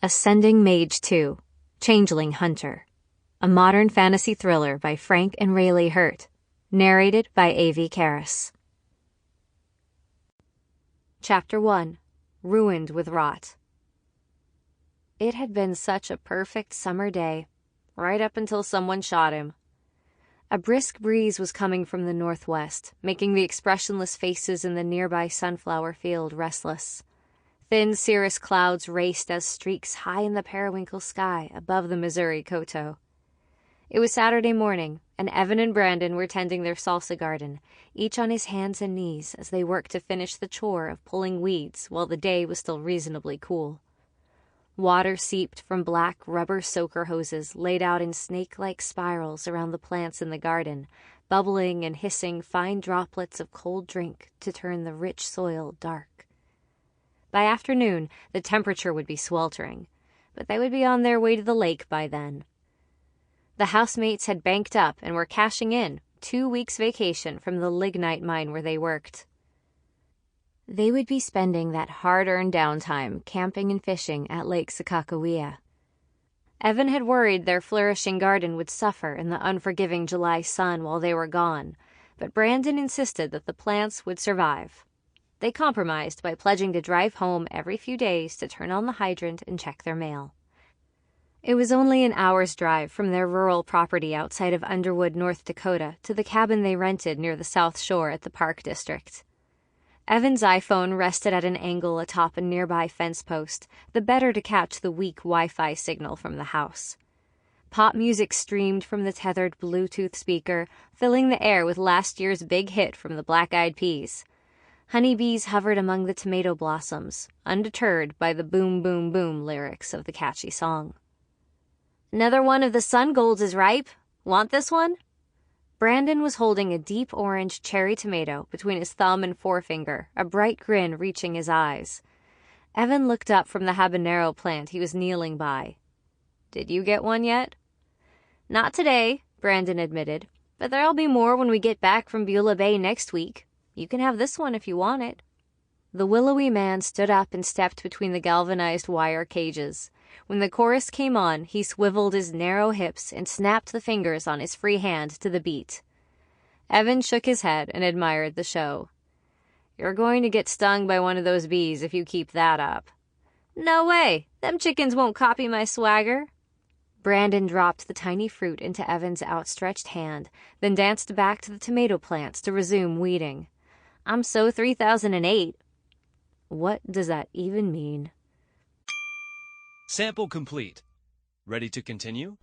Ascending Mage 2, Changeling Hunter, a modern fantasy thriller by Frank and Rayleigh Hurt, narrated by A.V. Caris. Chapter 1, Ruined with Rot. It had been such a perfect summer day, right up until someone shot him. A brisk breeze was coming from the northwest, making the expressionless faces in the nearby sunflower field restless. Thin cirrus clouds raced as streaks high in the periwinkle sky above the Missouri Coteau. It was Saturday morning, and Evan and Brandon were tending their salsa garden, each on his hands and knees as they worked to finish the chore of pulling weeds while the day was still reasonably cool. Water seeped from black rubber soaker hoses laid out in snake-like spirals around the plants in the garden, bubbling and hissing fine droplets of cold drink to turn the rich soil dark. By afternoon, the temperature would be sweltering, but they would be on their way to the lake by then. The housemates had banked up and were cashing in 2 weeks' vacation from the lignite mine where they worked. They would be spending that hard-earned downtime camping and fishing at Lake Sakakawea. Evan had worried their flourishing garden would suffer in the unforgiving July sun while they were gone, but Brandon insisted that the plants would survive. They compromised by pledging to drive home every few days to turn on the hydrant and check their mail. It was only an hour's drive from their rural property outside of Underwood, North Dakota, to the cabin they rented near the South Shore at the Park District. Evan's iPhone rested at an angle atop a nearby fence post, the better to catch the weak Wi-Fi signal from the house. Pop music streamed from the tethered Bluetooth speaker, filling the air with last year's big hit from the Black Eyed Peas. Honeybees hovered among the tomato blossoms, undeterred by the boom boom boom lyrics of the catchy song. "Another one of the sun golds is ripe. Want this one?" Brandon was holding a deep orange cherry tomato between his thumb and forefinger, a bright grin reaching his eyes. Evan looked up from the habanero plant he was kneeling by. "Did you get one yet?" "Not today," Brandon admitted, "but there'll be more when we get back from Beulah Bay next week. You can have this one if you want it." The willowy man stood up and stepped between the galvanized wire cages. When the chorus came on, he swiveled his narrow hips and snapped the fingers on his free hand to the beat. Evan shook his head and admired the show. "You're going to get stung by one of those bees if you keep that up." "No way! Them chickens won't copy my swagger." Brandon dropped the tiny fruit into Evan's outstretched hand, then danced back to the tomato plants to resume weeding. "I'm so 3008. What does that even mean? Sample complete. Ready to continue?